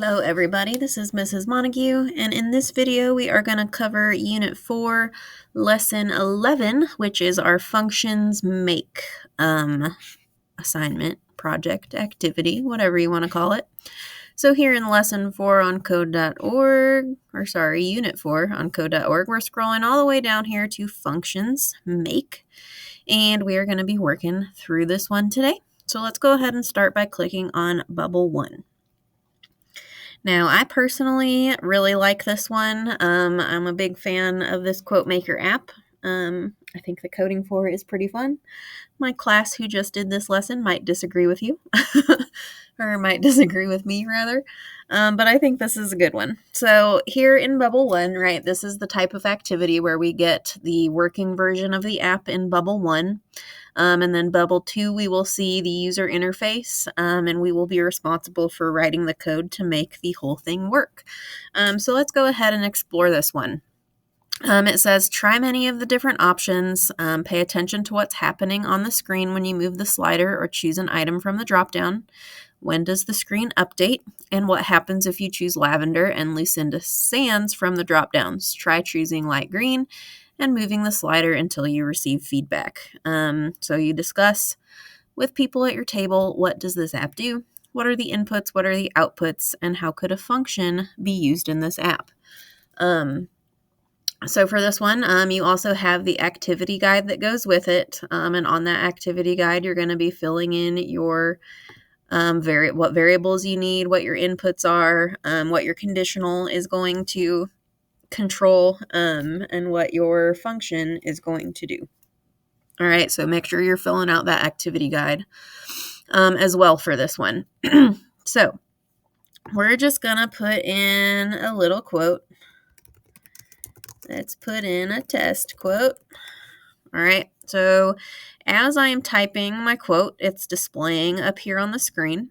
Hello everybody, this is Mrs. Montague, and in this video we are going to cover Unit 4, Lesson 11, which is our functions make assignment, project, activity, whatever you want to call it. So here in Lesson 4 on code.org, Unit 4 on code.org, we're scrolling all the way down here to functions make, and we are going to be working through this one today. So let's go ahead and start by clicking on Bubble 1. Now, I personally really like this one. I'm a big fan of this Quote Maker app. I think the coding for it is pretty fun. My class who just did this lesson might disagree with you, or might disagree with me rather, but I think this is a good one. So here in Bubble 1, right, this is the type of activity where we get the working version of the app in Bubble 1. And then Bubble 2, we will see the user interface, and we will be responsible for writing the code to make the whole thing work. So let's go ahead and explore this one. It says, try many of the different options. Pay attention to what's happening on the screen when you move the slider or choose an item from the dropdown. When does the screen update? And what happens if you choose lavender and Lucinda Sands from the dropdowns? Try choosing light green and moving the slider until you receive feedback. So you discuss with people at your table, what does this app do? What are the inputs? What are the outputs? And how could a function be used in this app? So for this one, you also have the activity guide that goes with it. And on that activity guide, you're going to be filling in your what variables you need, what your inputs are, what your conditional is going to control, and what your function is going to do. All right, so make sure you're filling out that activity guide as well for this one. So we're just going to put in a little quote. Let's put in a test quote. All right, so as I am typing my quote, it's displaying up here on the screen.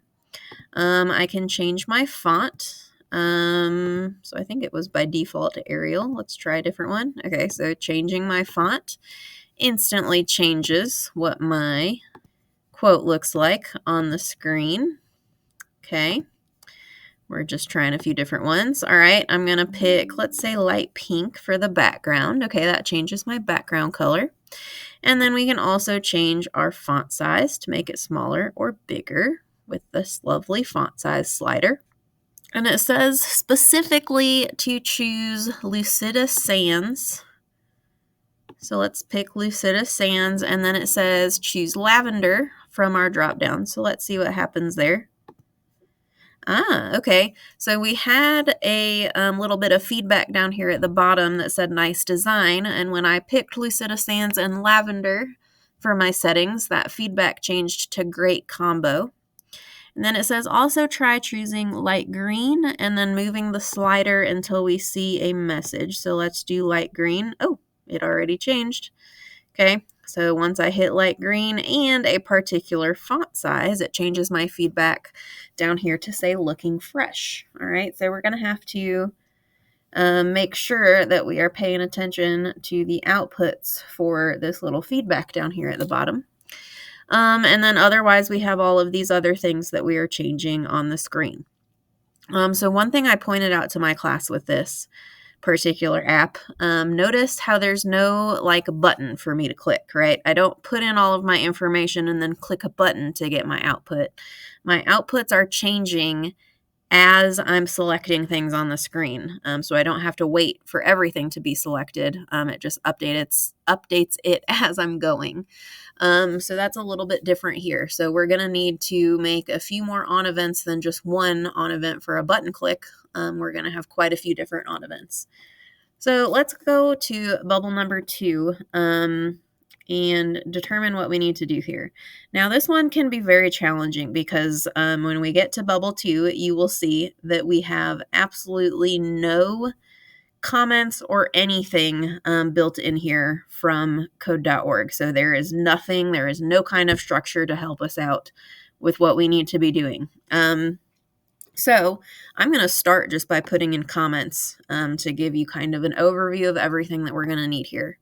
I can change my font. So I think it was by default to Arial. Let's try a different one. Okay, so changing my font instantly changes what my quote looks like on the screen. Okay, we're just trying a few different ones. All right, I'm going to pick, let's say, light pink for the background. Okay, that changes my background color. And then we can also change our font size to make it smaller or bigger with this lovely font size slider. And it says specifically to choose Lucida Sands. So let's pick Lucida Sands, and then it says choose lavender from our dropdown. So let's see what happens there. Okay. So we had a little bit of feedback down here at the bottom that said nice design. And when I picked Lucida Sands and lavender for my settings, that feedback changed to great combo. And then it says also try choosing light green and then moving the slider until we see a message. So let's do light green. Oh, it already changed. Okay, so once I hit light green and a particular font size, it changes my feedback down here to say looking fresh. All right, so we're going to have to make sure that we are paying attention to the outputs for this little feedback down here at the bottom. And then otherwise, we have all of these other things that we are changing on the screen. So one thing I pointed out to my class with this particular app, notice how there's no like button for me to click, right? I don't put in all of my information and then click a button to get my output. My outputs are changing as I'm selecting things on the screen. So I don't have to wait for everything to be selected. It just updates it as I'm going. So that's a little bit different here. So we're going to need to make a few more on events than just one on event for a button click. We're going to have quite a few different on events. So let's go to bubble number 2 and determine what we need to do here. Now this one can be very challenging because when we get to bubble 2, you will see that we have absolutely no comments or anything built in here from code.org. So there is nothing, there is no kind of structure to help us out with what we need to be doing. So I'm going to start just by putting in comments to give you kind of an overview of everything that we're going to need here.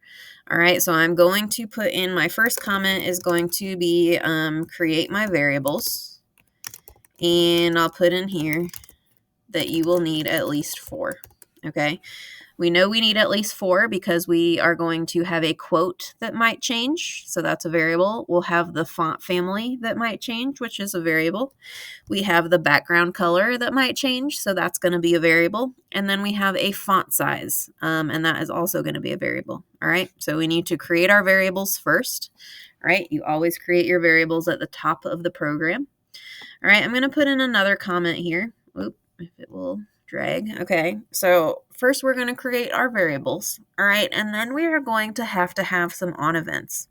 All right, so I'm going to put in my first comment is going to be create my variables. And I'll put in here that you will need at least 4. Okay. We know we need at least 4 because we are going to have a quote that might change. So that's a variable. We'll have the font family that might change, which is a variable. We have the background color that might change. So that's going to be a variable. And then we have a font size, and that is also going to be a variable. All right. So we need to create our variables first. All right. You always create your variables at the top of the program. All right. I'm going to put in another comment here. Oop, if it will drag. Okay, so first we're going to create our variables, all right, and then we are going to have some on events.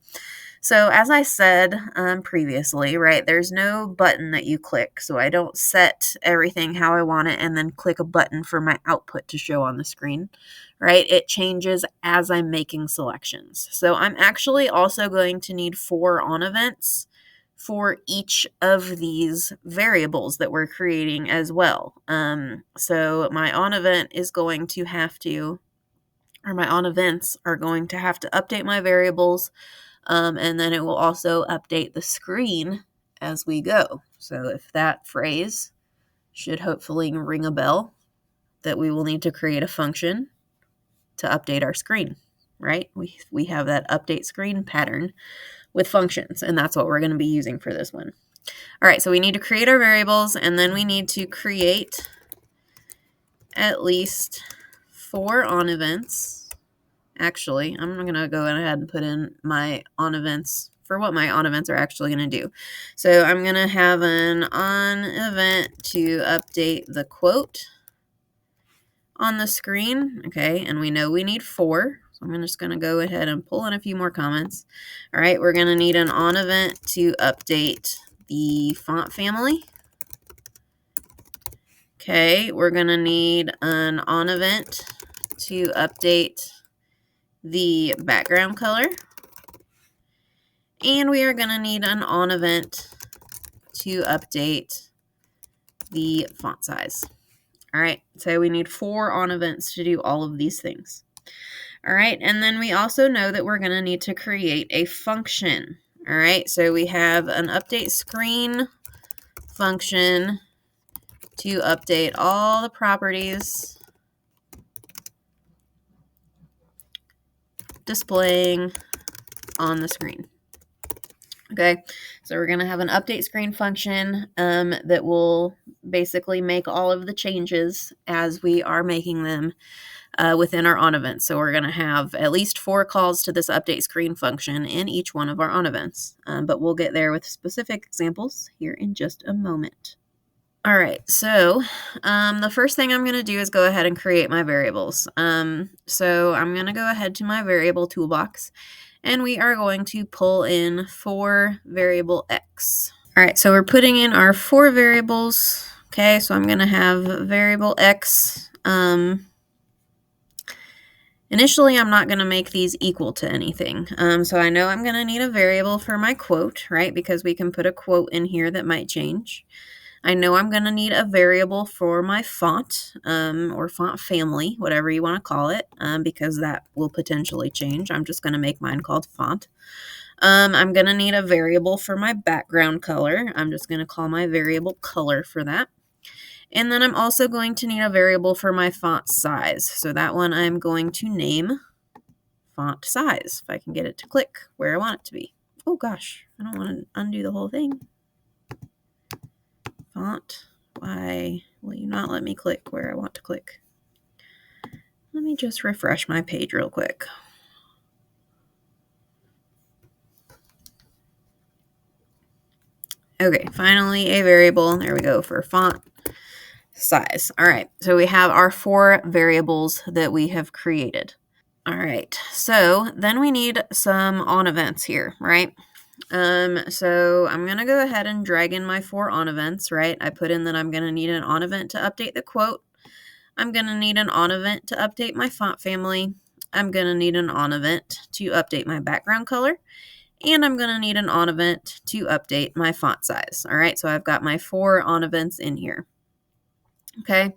So as I said previously, right, there's no button that you click, so I don't set everything how I want it and then click a button for my output to show on the screen, right? It changes as I'm making selections. So I'm actually also going to need 4 on events for each of these variables that we're creating as well. So my on event is going to have to, or my on events are going to have to update my variables, and then it will also update the screen as we go. So if that phrase should hopefully ring a bell, that we will need to create a function to update our screen, right? We have that update screen pattern with functions, and that's what we're going to be using for this one. All right, so we need to create our variables, and then we need to create at least 4 on events. Actually, I'm going to go ahead and put in my on events for what my on events are actually going to do. So I'm going to have an on event to update the quote on the screen. Okay, and we know we need 4. So I'm just going to go ahead and pull in a few more comments. All right, we're going to need an on event to update the font family. Okay, we're going to need an on event to update the background color. And we are going to need an on event to update the font size. All right, so we need 4 on events to do all of these things. All right, and then we also know that we're going to need to create a function. All right, so we have an update screen function to update all the properties displaying on the screen. Okay, so we're going to have an update screen function that will basically make all of the changes as we are making them within our on events. So we're going to have at least 4 calls to this update screen function in each one of our on events, but we'll get there with specific examples here in just a moment. All right, so the first thing I'm going to do is go ahead and create my variables. So I'm going to go ahead to my variable toolbox, and we are going to pull in for variable x. All right, so we're putting in our 4 variables. Okay, so I'm going to have variable x. Initially, I'm not going to make these equal to anything. So I know I'm going to need a variable for my quote, right? Because we can put a quote in here that might change. I know I'm going to need a variable for my font, or font family, whatever you want to call it, because that will potentially change. I'm just going to make mine called font. I'm going to need a variable for my background color. I'm just going to call my variable color for that. And then I'm also going to need a variable for my font size. So that one I'm going to name font size, if I can get it to click where I want it to be. Oh gosh, I don't want to undo the whole thing. Font, why will you not let me click where I want to click? Let me just refresh my page real quick. Okay, finally a variable. There we go for font size. All right, so we have our 4 variables that we have created. All right, so then we need some on events here, right? So I'm going to go ahead and drag in my 4 on events, right? I put in that I'm going to need an on event to update the quote. I'm going to need an on event to update my font family. I'm going to need an on event to update my background color. And I'm going to need an on event to update my font size. All right, so I've got my 4 on events in here. Okay,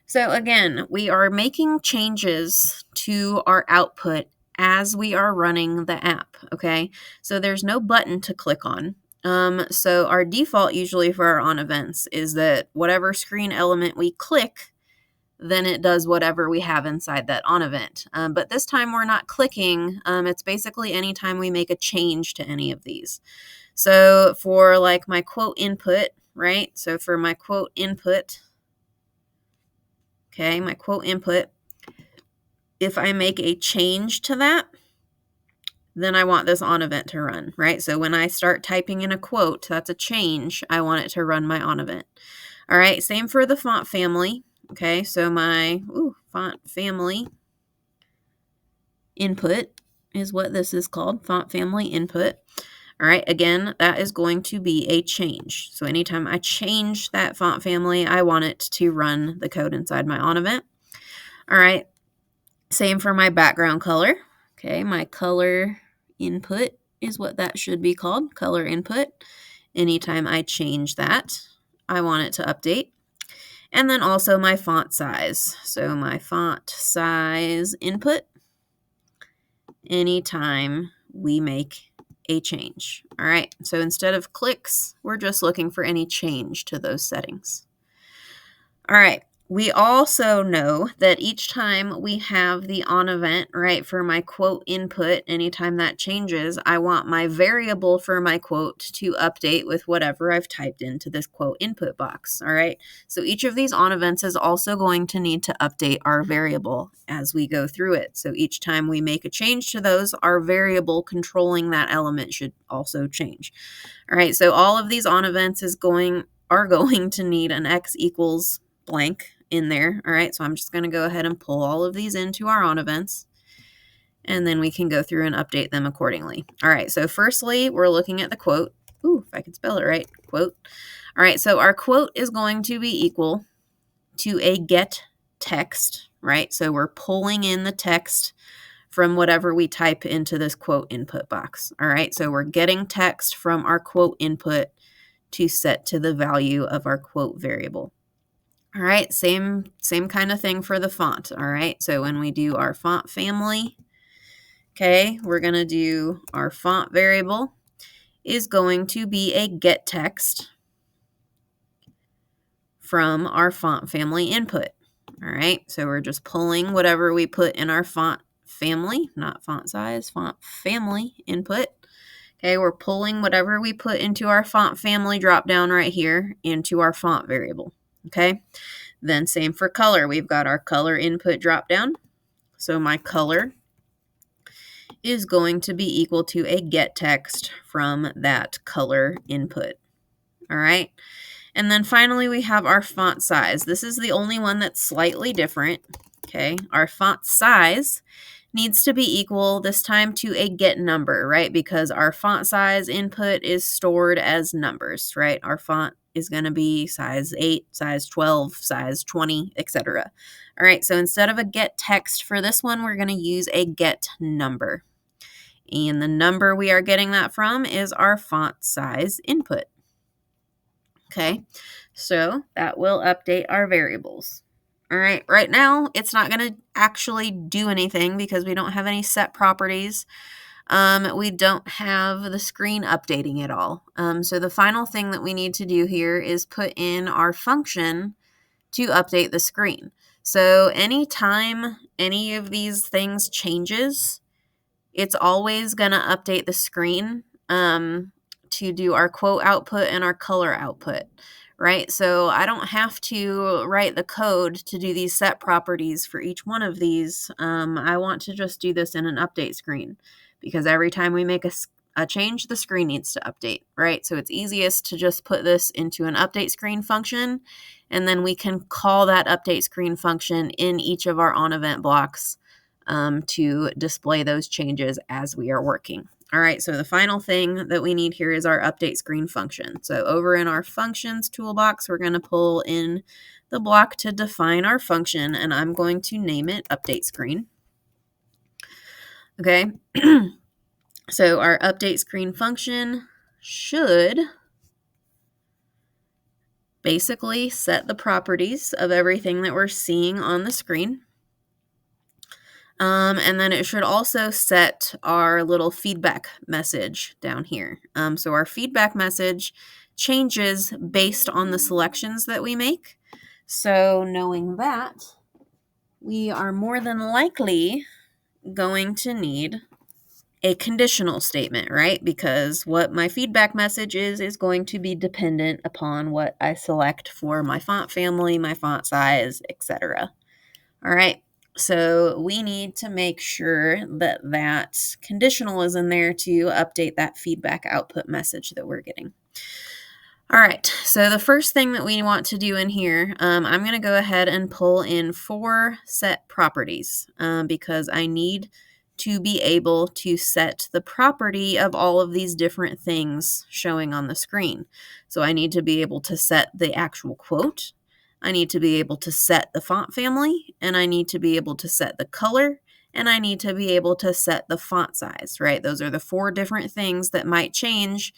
so again, we are making changes to our output as we are running the app, okay? So there's no button to click on. So our default usually for our on events is that whatever screen element we click, then it does whatever we have inside that on event. But this time we're not clicking. It's basically anytime we make a change to any of these. So for like my quote input, right? So for my quote input, okay, my quote input, if I make a change to that, then I want this on event to run, right? So when I start typing in a quote, that's a change. I want it to run my on event. All right, same for the font family. Okay, so my font family input is what this is called, font family input. All right, again, that is going to be a change. So anytime I change that font family, I want it to run the code inside my on event. All right, same for my background color. Okay, my color input is what that should be called, color input. Anytime I change that, I want it to update. And then also my font size. So my font size input, anytime we make a change. All right, so instead of clicks, we're just looking for any change to those settings. All right, we also know that each time we have the on event, right, for my quote input, anytime that changes, I want my variable for my quote to update with whatever I've typed into this quote input box. All right, so each of these on events is also going to need to update our variable as we go through it. So each time we make a change to those, our variable controlling that element should also change. All right, so all of these on events are going to need an x equals blank in there. All right, so I'm just going to go ahead and pull all of these into our on events, and then we can go through and update them accordingly. All right, so firstly, we're looking at the quote. If I can spell it right, quote. All right, so our quote is going to be equal to a get text, right? So we're pulling in the text from whatever we type into this quote input box. All right, so we're getting text from our quote input to set to the value of our quote variable. All right, same kind of thing for the font. All right, so when we do our font family, okay, we're going to do our font variable is going to be a get text from our font family input. All right, so we're just pulling whatever we put in our font family, not font size, font family input. Okay, we're pulling whatever we put into our font family drop down right here into our font variable. Okay, then same for color. We've got our color input drop down. So my color is going to be equal to a get text from that color input. All right. And then finally, we have our font size. This is the only one that's slightly different. Okay. Our font size needs to be equal this time to a get number, right? Because our font size input is stored as numbers, right? Our font is going to be size 8, size 12, size 20, etc. All right, so instead of a get text for this one, we're going to use a get number. And the number we are getting that from is our font size input. Okay, so that will update our variables. All right, right now it's not going to actually do anything because we don't have any set properties. We don't have the screen updating at all. So the final thing that we need to do here is put in our function to update the screen. So anytime any of these things changes, it's always going to update the screen to do our quote output and our color output, right? So I don't have to write the code to do these set properties for each one of these. I want to just do this in an update screen because every time we make a change, the screen needs to update, right? So it's easiest to just put this into an update screen function, and then we can call that update screen function in each of our on event blocks to display those changes as we are working. All right, so the final thing that we need here is our update screen function. So over in our functions toolbox, we're going to pull in the block to define our function, and I'm going to name it update screen. Okay, so our update screen function should basically set the properties of everything that we're seeing on the screen. And then it should also set our little feedback message down here. So our feedback message changes based on the selections that we make. So knowing that, we are more than likely going to need a conditional statement, right? Because what my feedback message is going to be dependent upon what I select for my font family, my font size, etc. All right. So we need to make sure that that conditional is in there to update that feedback output message that we're getting. All right, so the first thing that we want to do in here, I'm going to go ahead and pull in 4 set properties because I need to be able to set the property of all of these different things showing on the screen. So I need to be able to set the actual quote, I need to be able to set the font family, and I need to be able to set the color, and I need to be able to set the font size, right? Those are the 4 different things that might change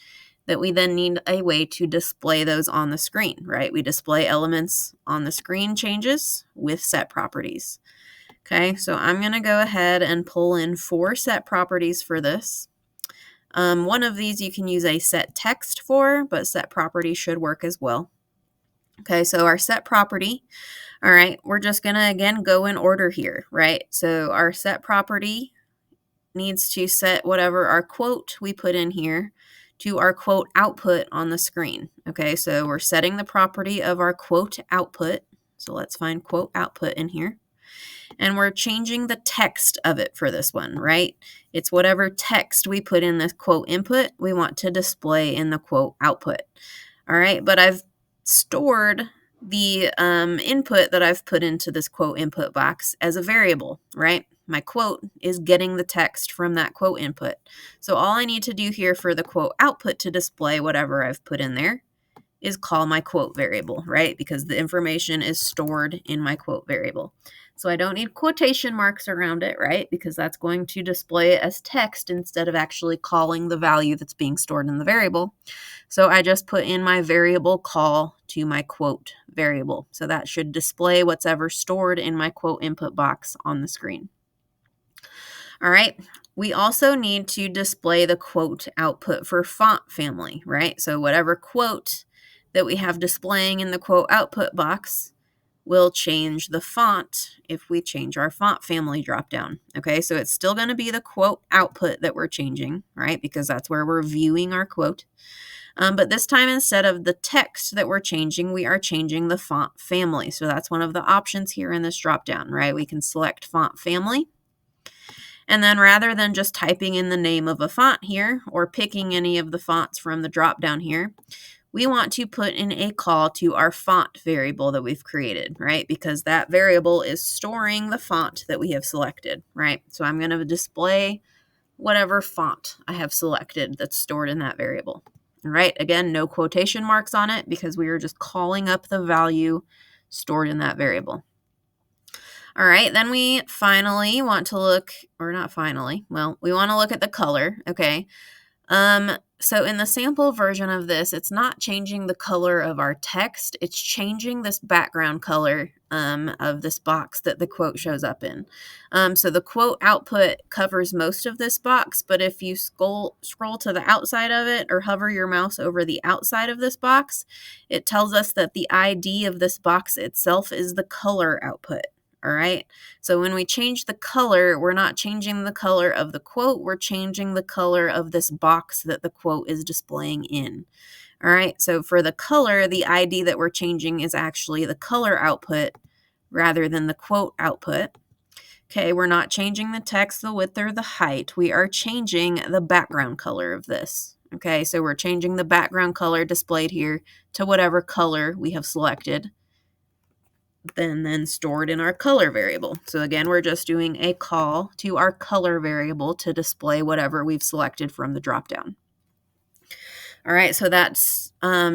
that we then need a way to display those on the screen, right? We display elements on the screen changes with set properties. Okay, so I'm going to go ahead and pull in 4 set properties for this. One of these you can use a set text for, but set property should work as well. Okay, so our set property, all right, we're just going to, again, go in order here, right? So our set property needs to set whatever our quote we put in here to our quote output on the screen. Okay, so we're setting the property of our quote output. So let's find quote output in here. And we're changing the text of it for this one, right? It's whatever text we put in the quote input, we want to display in the quote output. All right, but I've stored the input that I've put into this quote input box as a variable, right? My quote is getting the text from that quote input. So all I need to do here for the quote output to display whatever I've put in there is call my quote variable, right? Because the information is stored in my quote variable. So I don't need quotation marks around it, right? Because that's going to display it as text instead of actually calling the value that's being stored in the variable. So I just put in my variable call to my quote variable. So that should display what's ever stored in my quote input box on the screen. All right. We also need to display the quote output for font family, right? So whatever quote that we have displaying in the quote output box will change the font if we change our font family dropdown. Okay, so it's still going to be the quote output that we're changing, right? Because that's where we're viewing our quote. But this time, instead of the text that we're changing, we are changing the font family. So that's one of the options here in this dropdown, right? We can select font family. And then rather than just typing in the name of a font here or picking any of the fonts from the dropdown here, we want to put in a call to our font variable that we've created, right? Because that variable is storing the font that we have selected, right? So I'm going to display whatever font I have selected that's stored in that variable. All right, again, no quotation marks on it because we are just calling up the value stored in that variable. All right, then we finally want to look, or not finally, well, we want to look at the color, okay? So in the sample version of this, it's not changing the color of our text, it's changing this background color of this box that the quote shows up in. So the quote output covers most of this box, but if you scroll to the outside of it or hover your mouse over the outside of this box, it tells us that the ID of this box itself is the color output. All right. So when we change the color, we're not changing the color of the quote, we're changing the color of this box that the quote is displaying in. All right. So for the color, the ID that we're changing is actually the color output rather than the quote output. Okay. We're not changing the text, the width, or the height. We are changing the background color of this. Okay. So we're changing the background color displayed here to whatever color we have selected, then stored in our color variable. So again, we're just doing a call to our color variable to display whatever we've selected from the dropdown. All right, so that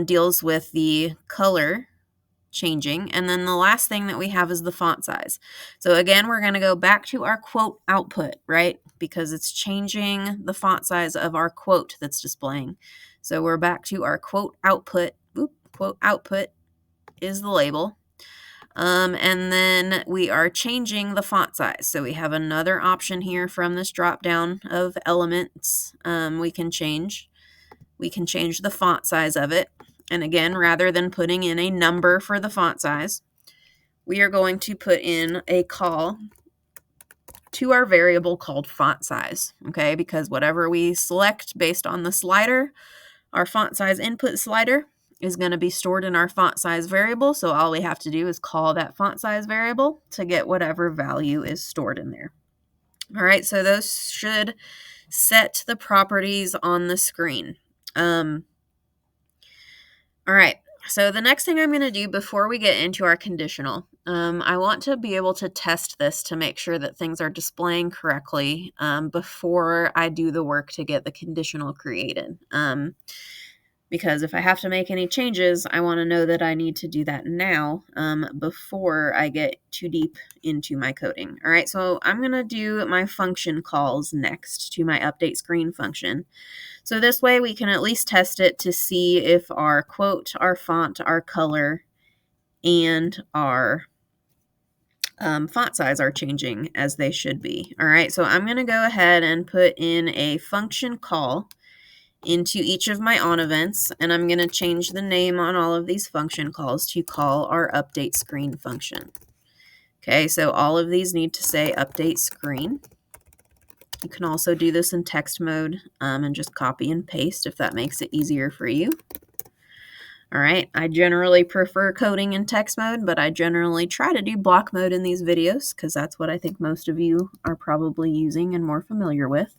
deals with the color changing. And then the last thing that we have is the font size. So again, we're going to go back to our quote output, right? Because it's changing the font size of our quote that's displaying. So we're back to our quote output. Quote output is the label. And then we are changing the font size. So we have another option here from this drop down of elements. We can change the font size of it. And again, rather than putting in a number for the font size, we are going to put in a call to our variable called font size, okay? Because whatever we select based on the slider, our font size input slider is going to be stored in our font size variable. So all we have to do is call that font size variable to get whatever value is stored in there. All right, so those should set the properties on the screen. All right, so the next thing I'm going to do before we get into our conditional, I want to be able to test this to make sure that things are displaying correctly before I do the work to get the conditional created. Because if I have to make any changes, I want to know that I need to do that now before I get too deep into my coding. All right, so I'm going to do my function calls next to my update screen function. So this way we can at least test it to see if our quote, our font, our color, and our font size are changing as they should be. All right, so I'm going to go ahead and put in a function call into each of my on events, and I'm going to change the name on all of these function calls to call our update screen function. Okay, so all of these need to say update screen. You can also do this in text mode and just copy and paste if that makes it easier for you. All right, I generally prefer coding in text mode, but I generally try to do block mode in these videos because that's what I think most of you are probably using and more familiar with.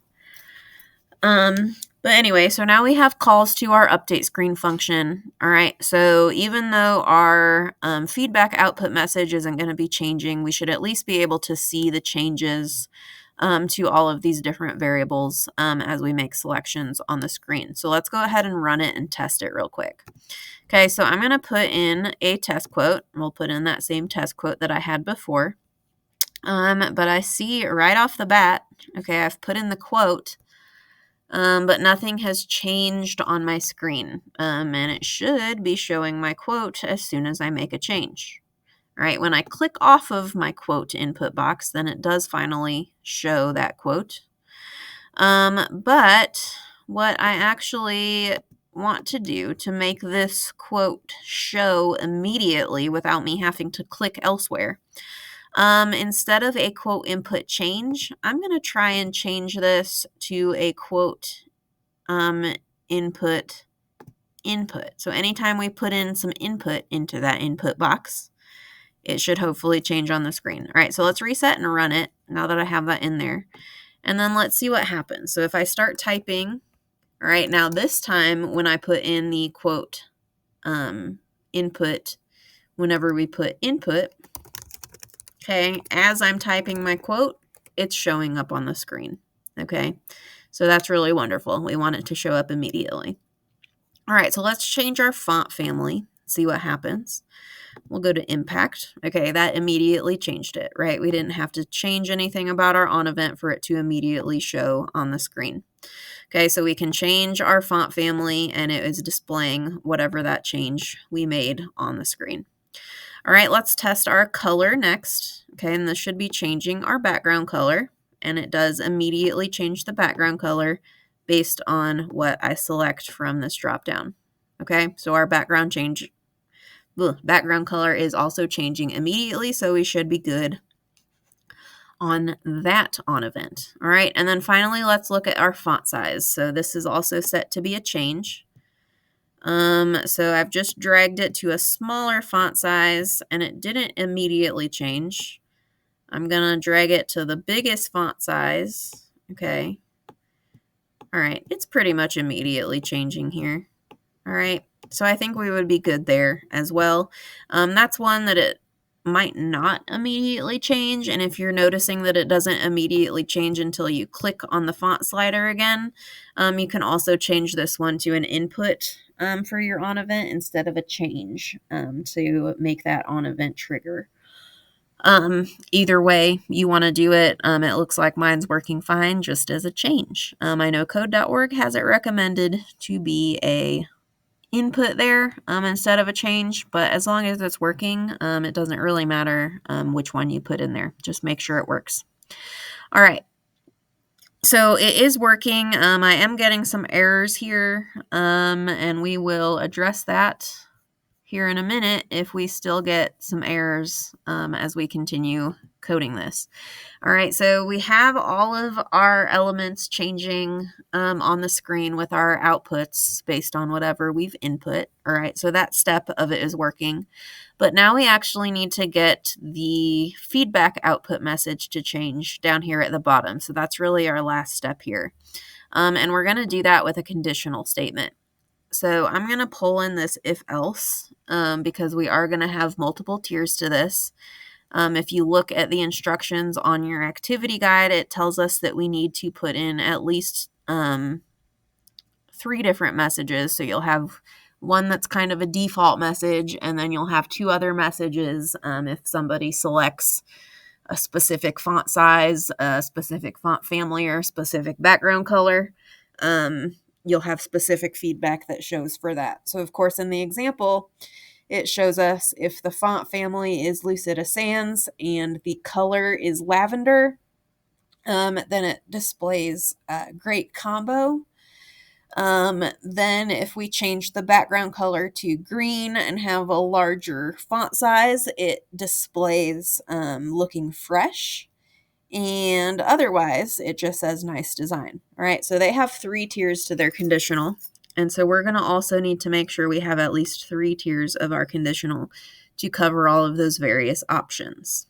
But anyway, so now we have calls to our update screen function. All right, so even though our feedback output message isn't going to be changing, we should at least be able to see the changes to all of these different variables as we make selections on the screen. So let's go ahead and run it and test it real quick. Okay, so I'm going to put in a test quote. We'll put in that same test quote that I had before. But I see right off the bat, okay, I've put in the quote, but nothing has changed on my screen. And it should be showing my quote as soon as I make a change. All right, when I click off of my quote input box, then it does finally show that quote. But what I actually want to do to make this quote show immediately without me having to click elsewhere, instead of a quote input change, I'm going to try and change this to a quote input. So anytime we put in some input into that input box, it should hopefully change on the screen. All right, so let's reset and run it now that I have that in there. And then let's see what happens. So if I start typing, all right, now this time when I put in the quote input, whenever we put input, okay, as I'm typing my quote, it's showing up on the screen. Okay, so that's really wonderful. We want it to show up immediately. All right, so let's change our font family, see what happens. We'll go to impact. Okay, that immediately changed it, right? We didn't have to change anything about our on event for it to immediately show on the screen. Okay, so we can change our font family and it is displaying whatever that change we made on the screen. All right, let's test our color next. Okay, and this should be changing our background color, and it does immediately change the background color based on what I select from this dropdown. Okay, so our background color is also changing immediately, so we should be good on that on event. All right, and then finally, let's look at our font size. So this is also set to be a change. So I've just dragged it to a smaller font size, and it didn't immediately change. I'm gonna drag it to the biggest font size. Okay. All right, it's pretty much immediately changing here. All right, so I think we would be good there as well. That's one that it might not immediately change, and if you're noticing that it doesn't immediately change until you click on the font slider again, you can also change this one to an input for your on event instead of a change to make that on event trigger. Either way you want to do it, it looks like mine's working fine just as a change. I know code.org has it recommended to be a input there instead of a change, but as long as it's working, it doesn't really matter which one you put in there. Just make sure it works. All right. So it is working. I am getting some errors here, and we will address that here in a minute if we still get some errors as we continue coding this. All right, so we have all of our elements changing on the screen with our outputs based on whatever we've input. All right, so that step of it is working. But now we actually need to get the feedback output message to change down here at the bottom. So that's really our last step here. And we're going to do that with a conditional statement. So I'm going to pull in this if else because we are going to have multiple tiers to this. If you look at the instructions on your activity guide, it tells us that we need to put in at least 3 different messages. So you'll have one that's kind of a default message, and then you'll have 2 other messages if somebody selects a specific font size, a specific font family, or a specific background color. You'll have specific feedback that shows for that. So of course, in the example, it shows us if the font family is Lucida Sans and the color is lavender, then it displays Great Combo. Then if we change the background color to green and have a larger font size, it displays Looking Fresh. And otherwise, it just says Nice Design. All right, so they have 3 tiers to their conditional. And so we're going to also need to make sure we have at least 3 tiers of our conditional to cover all of those various options.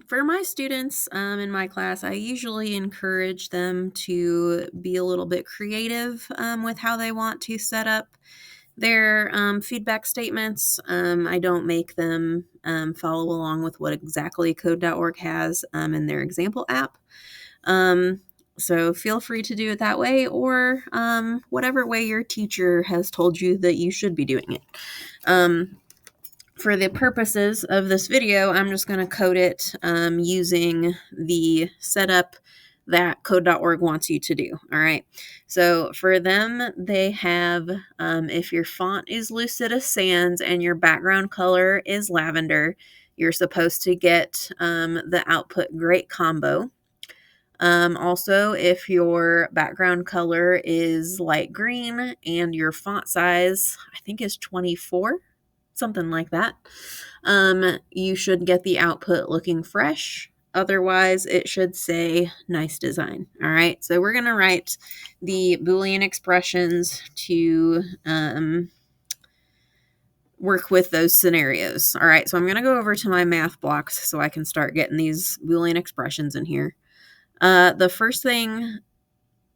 For my students in my class, I usually encourage them to be a little bit creative with how they want to set up their feedback statements. I don't make them follow along with what exactly code.org has in their example app. So feel free to do it that way or whatever way your teacher has told you that you should be doing it. For the purposes of this video, I'm just going to code it using the setup that code.org wants you to do. All right. So for them, they have, if your font is Lucida Sans and your background color is lavender, you're supposed to get the output Great Combo. Also, if your background color is light green and your font size, I think is 24, something like that, you should get the output Looking Fresh. Otherwise, it should say Nice Design. All right, so we're going to write the Boolean expressions to work with those scenarios. All right, so I'm going to go over to my math blocks so I can start getting these Boolean expressions in here. The first thing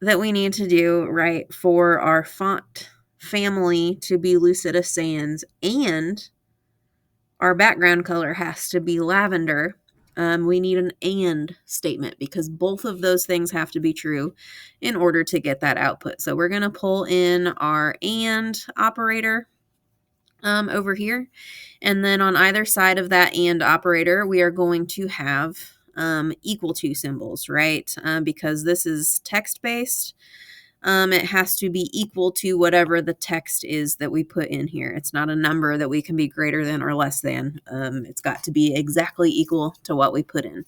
that we need to do, right, for our font family to be Lucida Sans and our background color has to be lavender, we need an and statement because both of those things have to be true in order to get that output. So we're going to pull in our and operator over here. And then on either side of that and operator, we are going to have equal to symbols, right? Because this is text-based. It has to be equal to whatever the text is that we put in here. It's not a number that we can be greater than or less than. It's got to be exactly equal to what we put in.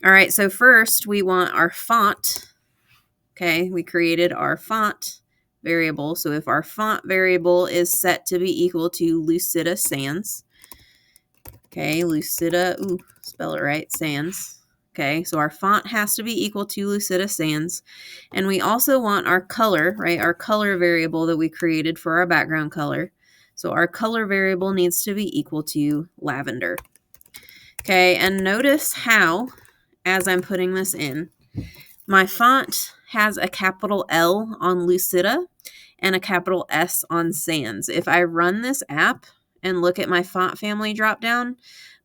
All right, so first we want our font. Okay, we created our font variable. So if our font variable is set to be equal to Lucida Sans, okay, Lucida, spell it right, Sans. Okay, so our font has to be equal to Lucida Sans. And we also want our color, right, our color variable that we created for our background color. So our color variable needs to be equal to lavender. Okay, and notice how, as I'm putting this in, my font has a capital L on Lucida and a capital S on Sans. If I run this app and look at my font family dropdown,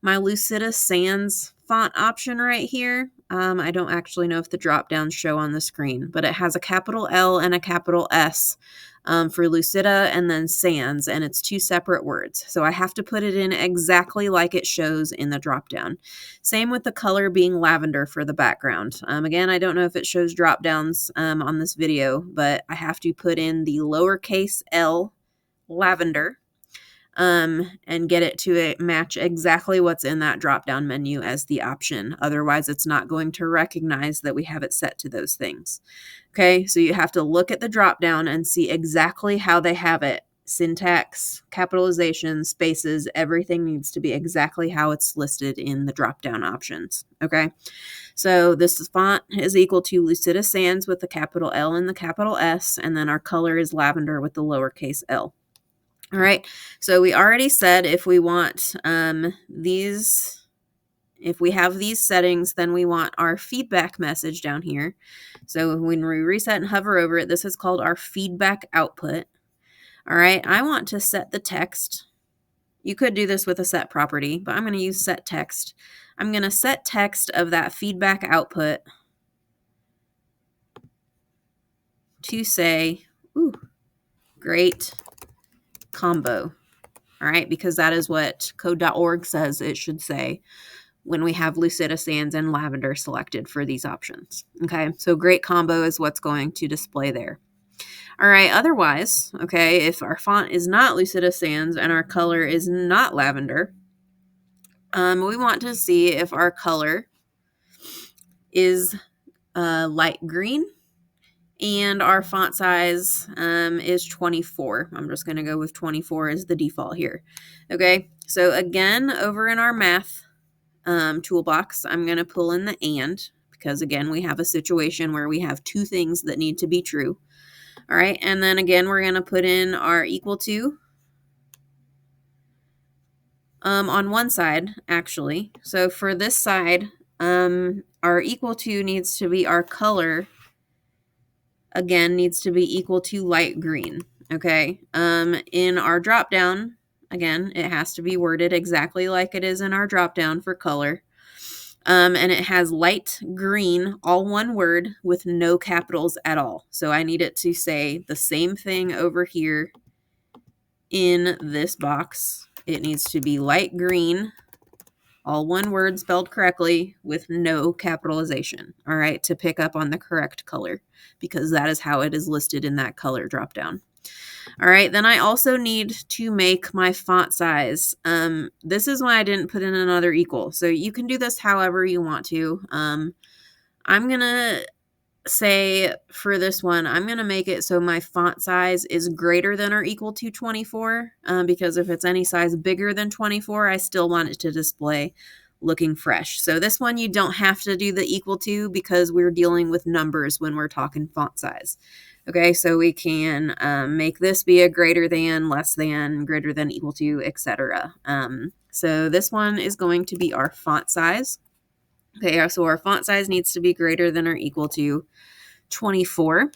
my Lucida Sans font option right here, I don't actually know if the dropdowns show on the screen, but it has a capital L and a capital S for Lucida and then Sans, and it's 2 separate words. So I have to put it in exactly like it shows in the dropdown. Same with the color being lavender for the background. Again, I don't know if it shows dropdowns on this video, but I have to put in the lowercase L lavender, and get it to match exactly what's in that drop-down menu as the option. Otherwise, it's not going to recognize that we have it set to those things. Okay, so you have to look at the drop-down and see exactly how they have it. Syntax, capitalization, spaces, everything needs to be exactly how it's listed in the drop-down options. Okay, so this font is equal to Lucida Sans with the capital L and the capital S, and then our color is lavender with the lowercase l. All right, so we already said if we want if we have these settings, then we want our feedback message down here. So when we reset and hover over it, this is called our feedback output. All right, I want to set the text. You could do this with a set property, but I'm going to use set text. I'm going to set text of that feedback output to say, ooh, great combo. All right, because that is what code.org says it should say when we have Lucida Sans and lavender selected for these options. Okay, so great combo is what's going to display there. All right, otherwise, okay, if our font is not Lucida Sans and our color is not lavender, we want to see if our color is light green and our font size is 24. I'm just going to go with 24 as the default here. Okay, so again, over in our math toolbox, I'm going to pull in the and, because again, we have a situation where we have two things that need to be true. All right, and then again, we're going to put in our equal to on one side, actually. So for this side, our equal to needs to be our color, again, needs to be equal to light green. Okay, in our drop down, again, it has to be worded exactly like it is in our drop down for color. And it has light green, all one word with no capitals at all. So I need it to say the same thing over here in this box. It needs to be light green, all one word spelled correctly with no capitalization. All right, to pick up on the correct color, because that is how it is listed in that color dropdown. All right, then I also need to make my font size. This is why I didn't put in another equal. So you can do this however you want to. I'm going to say for this one, I'm going to make it so my font size is greater than or equal to 24, because if it's any size bigger than 24, I still want it to display looking fresh. So this one, you don't have to do the equal to, because we're dealing with numbers when we're talking font size. Okay, so we can make this be a greater than, less than, greater than, equal to, etc. So this one is going to be our font size. Okay, so our font size needs to be greater than or equal to 24.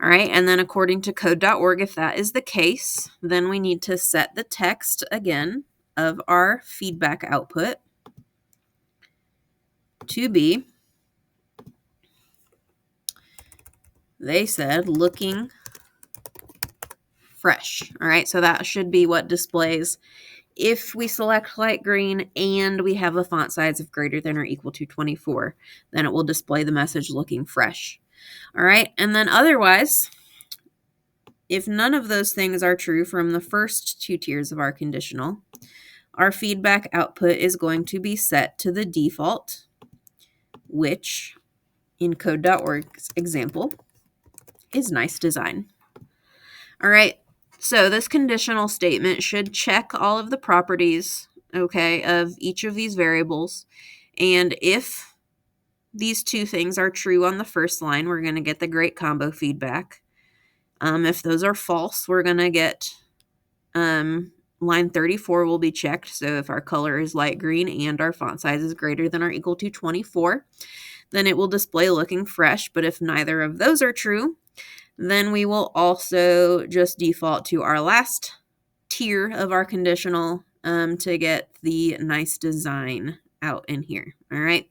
All right, and then according to code.org, if that is the case, then we need to set the text again of our feedback output to be, they said, looking fresh. All right, so that should be what displays if we select light green and we have a font size of greater than or equal to 24, then it will display the message looking fresh. All right, and then otherwise, if none of those things are true from the first two tiers of our conditional, our feedback output is going to be set to the default, which in code.org's example is nice design. All right, so this conditional statement should check all of the properties, okay, of each of these variables. And if these two things are true on the first line, we're going to get the great combo feedback. If those are false, we're going to get line 34 will be checked. So if our color is light green and our font size is greater than or equal to 24, then it will display looking fresh. But if neither of those are true, then we will also just default to our last tier of our conditional to get the nice design out in here. All right.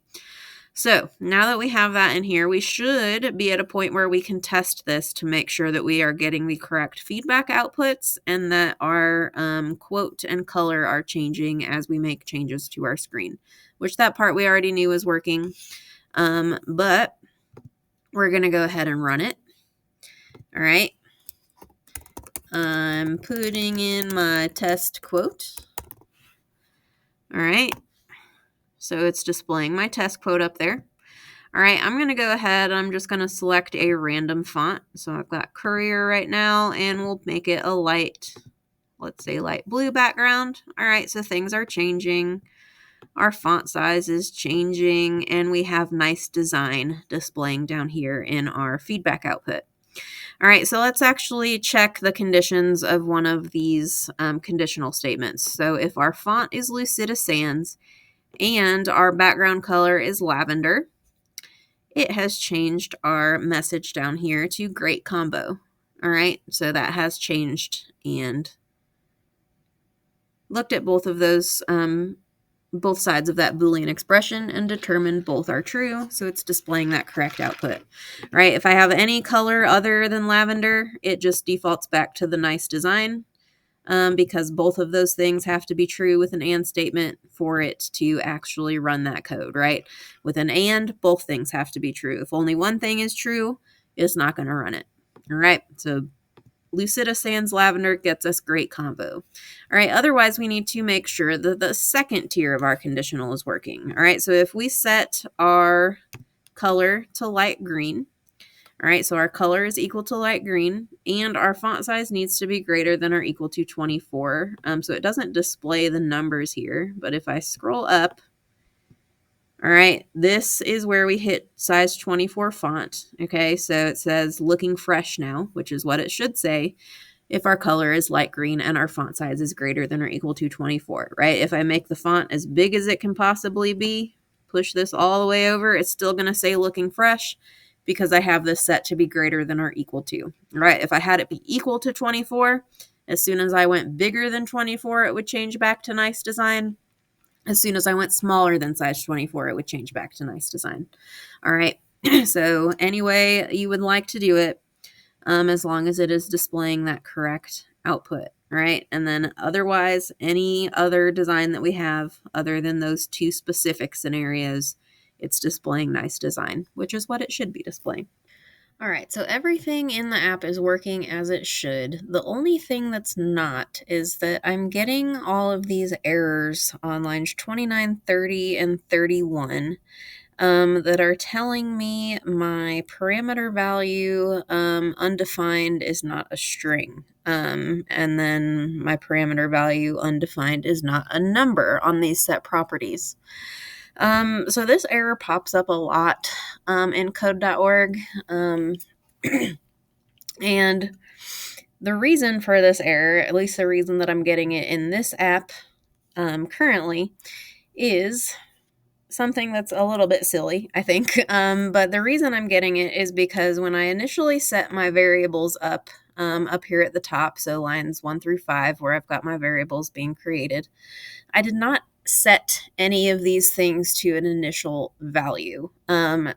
So now that we have that in here, we should be at a point where we can test this to make sure that we are getting the correct feedback outputs and that our quote and color are changing as we make changes to our screen, which that part we already knew was working. But we're going to go ahead and run it. All right. I'm putting in my test quote. All right. So it's displaying my test quote up there. All right, I'm going to go ahead. I'm just going to select a random font. So I've got Courier right now, and we'll make it a light, let's say light blue background. All right, so things are changing. Our font size is changing, and we have nice design displaying down here in our feedback output. All right, so let's actually check the conditions of one of these conditional statements. So if our font is Lucida Sans and our background color is lavender, it has changed our message down here to great combo. All right, so that has changed and looked at both of those, both sides of that Boolean expression and determined both are true. So it's displaying that correct output. All right, if I have any color other than lavender, it just defaults back to the nice design. Because both of those things have to be true with an and statement for it to actually run that code, right? With an and, both things have to be true. If only one thing is true, it's not going to run it. All right, so Lucida Sans Lavender gets us great combo. All right, otherwise we need to make sure that the second tier of our conditional is working. All right, so if we set our color to light green, all right, so our color is equal to light green, and our font size needs to be greater than or equal to 24. So it doesn't display the numbers here, but if I scroll up, all right, this is where we hit size 24 font. Okay, so it says looking fresh now, which is what it should say if our color is light green and our font size is greater than or equal to 24, right? If I make the font as big as it can possibly be, push this all the way over, it's still going to say looking fresh, because I have this set to be greater than or equal to, right? If I had it be equal to 24, as soon as I went bigger than 24, it would change back to nice design. As soon as I went smaller than size 24, it would change back to nice design. All right, so any way you would like to do it, as long as it is displaying that correct output, right? And then otherwise, any other design that we have other than those two specific scenarios, it's displaying nice design, which is what it should be displaying. All right, so everything in the app is working as it should. The only thing that's not is that I'm getting all of these errors on lines 29, 30, and 31 that are telling me my parameter value undefined is not a string. And then my parameter value undefined is not a number on these set properties. So this error pops up a lot in code.org. And the reason for this error, at least the reason that I'm getting it in this app currently, is something that's a little bit silly, I think. But the reason I'm getting it is because when I initially set my variables up here at the top, so lines 1 through 5, where I've got my variables being created, I did not set any of these things to an initial value.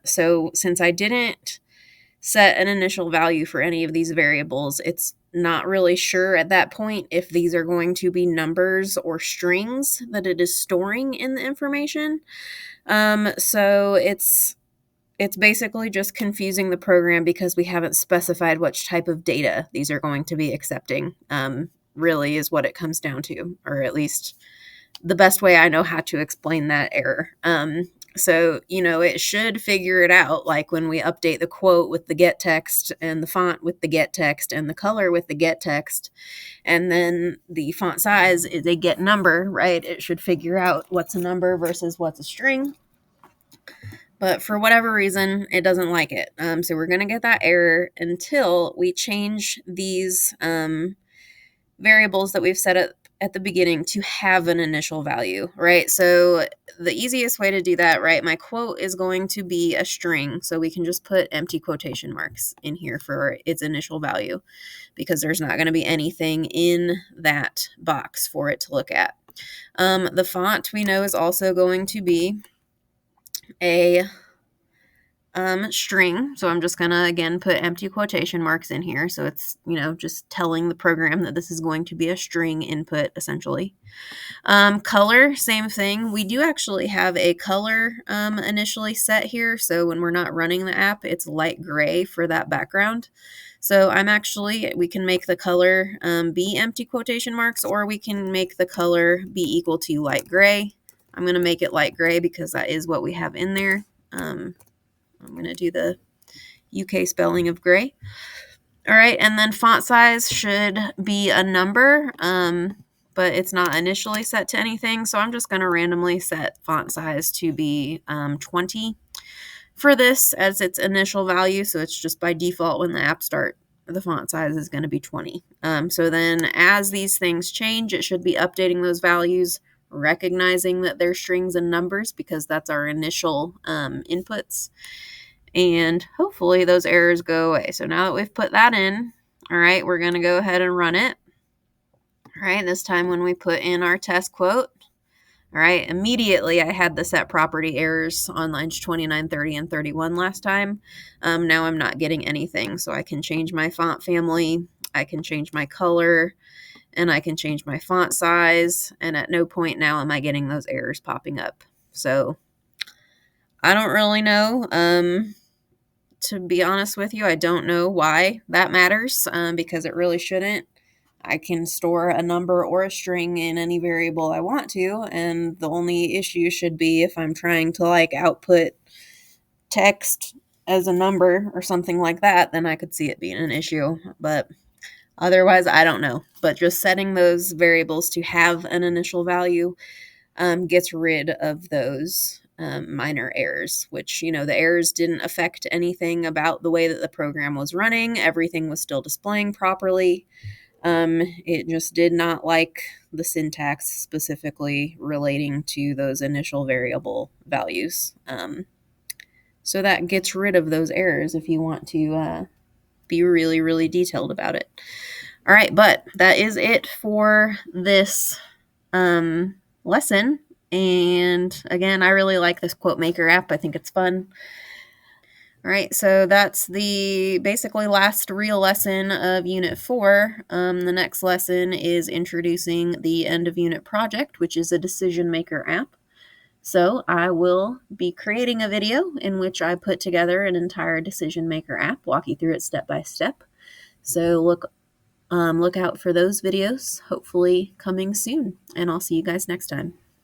So since I didn't set an initial value for any of these variables, it's not really sure at that point if these are going to be numbers or strings that it is storing in the information. So it's basically just confusing the program because we haven't specified which type of data these are going to be accepting. Really is what it comes down to, or at least the best way I know how to explain that error. So, it should figure it out, like when we update the quote with the get text and the font with the get text and the color with the get text, and then the font size is a get number, right? It should figure out what's a number versus what's a string. But for whatever reason, it doesn't like it. So we're going to get that error until we change these variables that we've set up at the beginning to have an initial value, right? So the easiest way to do that, right, my quote is going to be a string, so we can just put empty quotation marks in here for its initial value because there's not going to be anything in that box for it to look at. The font we know is also going to be a string. So I'm just going to, again, put empty quotation marks in here. So it's, just telling the program that this is going to be a string input, essentially. Color, same thing. We do actually have a color initially set here. So when we're not running the app, it's light gray for that background. So we can make the color be empty quotation marks, or we can make the color be equal to light gray. I'm going to make it light gray because that is what we have in there. I'm going to do the UK spelling of gray. All right, and then font size should be a number, but it's not initially set to anything, so I'm just going to randomly set font size to be 20 for this as its initial value, so it's just by default when the app starts, the font size is going to be 20. So then as these things change, it should be updating those values, recognizing that they're strings and numbers because that's our initial inputs. And hopefully those errors go away. So now that we've put that in, all right, we're going to go ahead and run it. All right, this time when we put in our test quote, all right, immediately I had the set property errors on lines 29, 30, and 31 last time. Now I'm not getting anything. So I can change my font family, I can change my color, and I can change my font size. And at no point now am I getting those errors popping up. So I don't really know. To be honest with you, I don't know why that matters because it really shouldn't. I can store a number or a string in any variable I want to, and the only issue should be if I'm trying to output text as a number or something like that, then I could see it being an issue. But otherwise, I don't know. But just setting those variables to have an initial value gets rid of those minor errors, which, the errors didn't affect anything about the way that the program was running. Everything was still displaying properly. It just did not like the syntax specifically relating to those initial variable values. So that gets rid of those errors if you want to be really, really detailed about it. All right, but that is it for this lesson. And again, I really like this Quote Maker app. I think it's fun. All right, so that's the basically last real lesson of Unit 4. The next lesson is introducing the end of unit project, which is a decision maker app. So I will be creating a video in which I put together an entire decision maker app, walk you through it step by step. So look out for those videos, hopefully coming soon, and I'll see you guys next time.